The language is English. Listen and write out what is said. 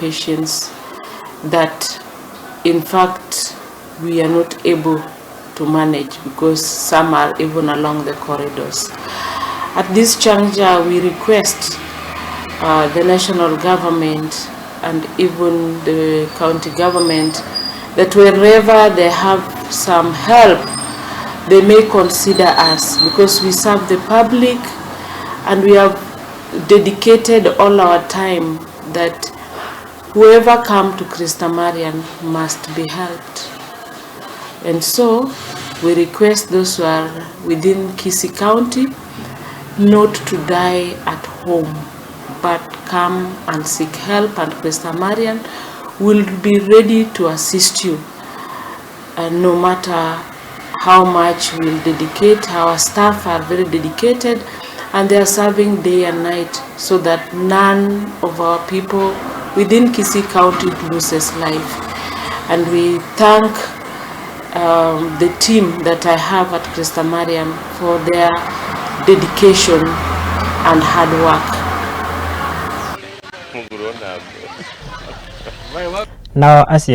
patients that in fact we are not able to manage, because some are even along the corridors. At this juncture, we request the national government and even the county government that wherever they have some help, they may consider us, because we serve the public and we have dedicated all our time that whoever come to Christamarian must be helped. And so we request those who are within Kisii County not to die at home, but come and seek help, and Christamarian will be ready to assist you. And no matter how much we'll dedicate, our staff are very dedicated and they are serving day and night so that none of our people within Kisii County loses life. And we thank the team that I have at Christamarian for their dedication and hard work. Now, Aciari